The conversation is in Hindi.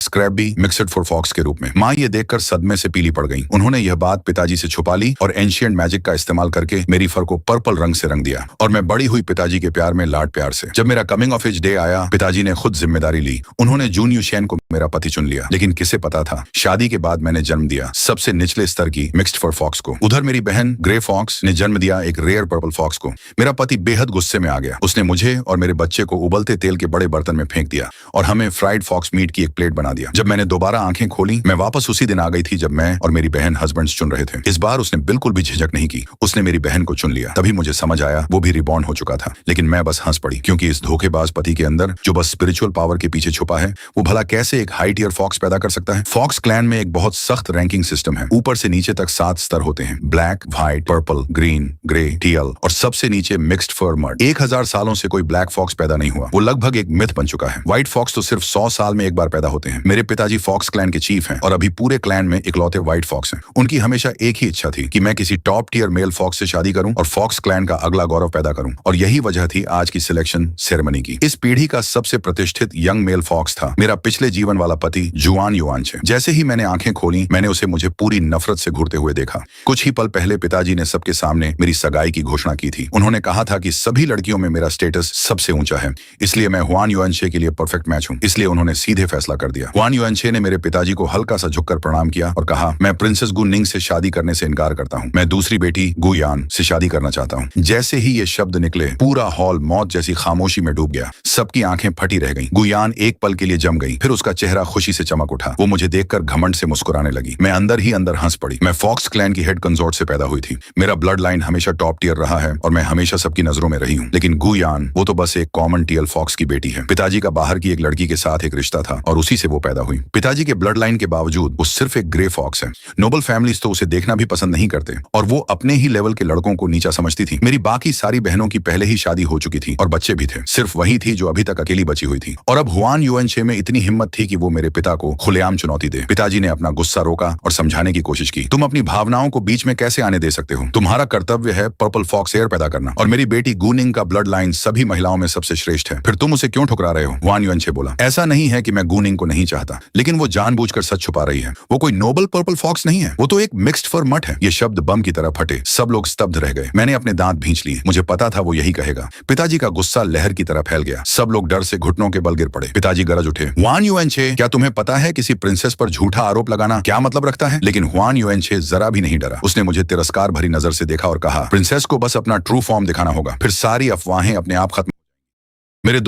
स्क्रैबी मिक्सड फॉर फॉक्स के रूप में। माँ ये देखकर सदमे से पीली पड़ गई। उन्होंने यह बात पिताजी से छुपा ली और एंशिएंट मैजिक का इस्तेमाल करके मेरी फर को पर्पल रंग से रंग दिया और मैं बड़ी हुई पिताजी के प्यार में लाड प्यार से। जब मेरा कमिंग ऑफ एज डे आया, पिताजी ने खुद जिम्मेदारी ली। उन्होंने जून यूशेन को मेरा पति चुन लिया। लेकिन किसे पता था, शादी के बाद मैंने जन्म दिया सबसे निचले स्तर की मिक्स्ड फर फॉक्स को। उधर मेरी बहन ग्रे फॉक्स ने जन्म दिया एक रेयर पर्पल फॉक्स को। मेरा पति बेहद गुस्से में आ गया। उसने मुझे और मेरे बच्चे को उबलते तेल के बड़े बर्तन में फेंक दिया और हमें फ्राइड फॉक्स मीट की एक प्लेट बना दिया। जब मैंने दोबारा आंखें खोली, मैं वापस उसी दिन आ गई थी जब मैं और मेरी बहन हस्बैंड्स चुन रहे थे। इस बार उसने बिल्कुल भी झिझक नहीं की। उसने मेरी बहन को चुन लिया। तभी मुझे समझ आया वो भी रिबॉर्न हो चुका था। लेकिन मैं बस हंस पड़ी, क्योंकि इस धोखेबाज पति के अंदर जो बस स्पिरिचुअल पावर के पीछे छुपा है, वो भला कैसे एक हाई टियर फॉक्स पैदा कर सकता है। फॉक्स क्लैन में एक बहुत सख्त रैंकिंग सिस्टम है। ऊपर से नीचे तक 7 स्तर होते हैं: black, white, purple, green, grey, teal और सबसे नीचे मिक्स्ड फर मर्ड। 1000 सालों से कोई ब्लैक फॉक्स पैदा नहीं हुआ। वो लगभग एक मिथ बन चुका है। व्हाइट फॉक्स तो सिर्फ 100 साल में एक बार पैदा होते हैं। मेरे पिताजी फॉक्स क्लैन के चीफ हैं और अभी पूरे क्लैन में इकलौते व्हाइट फॉक्स हैं। उनकी हमेशा एक ही इच्छा थी कि मैं किसी टॉप टियर मेल फॉक्स से शादी करूं और फॉक्स क्लैन का अगला गौरव पैदा करूं। और यही वजह थी आज की सिलेक्शन सेरेमनी की। इस पीढ़ी का सबसे प्रतिष्ठित यंग मेल फॉक्स था मेरा पिछले जीवन वाला पति जुआन युआनचे। जैसे ही मैंने आंखें खोली, मैंने उसे मुझे पूरी नफरत से घूरते हुए देखा। कुछ ही पल पहले पिताजी ने सबके सामने मेरी सगाई की घोषणा की थी। उन्होंने कहा था कि सभी लड़कियों में मेरा स्टेटस सबसे ऊंचा है, इसलिए मैं हुआन युआनचे के लिए परफेक्ट मैच हूं। इसलिए उन्होंने सीधे फैसला कर दिया। हुआन युआनचे ने मेरे पिताजी को हल्का सा झुककर प्रणाम किया और कहा, मैं प्रिंसेस गु निंग से शादी करने से इनकार करता हूँ। मैं दूसरी बेटी गु यान से शादी करना चाहता हूँ। जैसे ही ये शब्द निकले, पूरा हॉल मौत जैसी खामोशी में डूब गया। सबकी आंखें फटी रह गईं। गु यान एक पल के लिए जम गई, फिर उसका चेहरा खुशी से चमक उठा। वो मुझे देखकर घमंड से मुस्कुराने लगी। मैं अंदर ही अंदर हंस पड़ी। मैं फॉक्स क्लैन की हेड कंसोर्ट से पैदा हुई थी। मेरा ब्लड लाइन हमेशा टॉप टियर रहा है और मैं हमेशा सबकी नजरों में रही हूँ। लेकिन गु यान, वो तो बस एक कॉमन टियल फॉक्स की बेटी है। पिताजी का बाहर की एक लड़की के साथ एक रिश्ता था और उसी से वो पैदा हुई। पिताजी के ब्लड लाइन के बावजूद वो सिर्फ एक ग्रे फॉक्स है। नोबल फैमिलीज तो उसे देखना भी पसंद नहीं करते और वो अपने ही लेवल के लड़कों को नीचा समझती थी। मेरी बाकी सारी बहनों की पहले ही शादी हो चुकी थी और बच्चे भी थे। सिर्फ वही थी जो अभी तक अकेली बची हुई थी। और अब हुआन युआनचे में इतनी हिम्मत थी कि वो मेरे पिता को खुलेआम चुनौती दे। पिताजी ने अपना गुस्सा रोका और समझाने की कोशिश की। तुम अपनी भावनाओं को बीच में कैसे आने दे सकते हो? तुम्हारा कर्तव्य है पर्पल फॉक्स एयर पैदा करना और मेरी बेटी गु निंग का ब्लड लाइन सभी महिलाओं में सबसे श्रेष्ठ है। फिर तुम उसे क्यों ठुकरा रहे हो? हुआन युआनचे बोला। ऐसा नहीं है कि मैं गु निंग को नहीं चाहता, लेकिन वो जानबूझकर सच छुपा रही है। वो कोई नोबल पर्पल फॉक्स नहीं है, वो तो एक मिक्स्ड फर मट है। ये शब्द बम की तरह फटे। सब लोग स्तब्ध रह गए। मैंने अपने दांत भींच लिए। मुझे पता था वो यही कहेगा। पिताजी का गुस्सा लहर की तरह फैल गया। सब लोग डर से घुटनों के बल गिर पड़े। पिताजी गरज उठे, हुआन युआनचे, क्या तुम्हें पता है किसी प्रिंसेस पर झूठा आरोप लगाना क्या मतलब रखता है? लेकिन हुआन युआनचे जरा भी नहीं डरा। उसने मुझे तिरस्कार भरी नजर से देखा और कहा, प्रिंसेस को बस अपना ट्रू फॉर्म दिखाना होगा, फिर सारी अफवाहें अपने आप खत्म। मेरे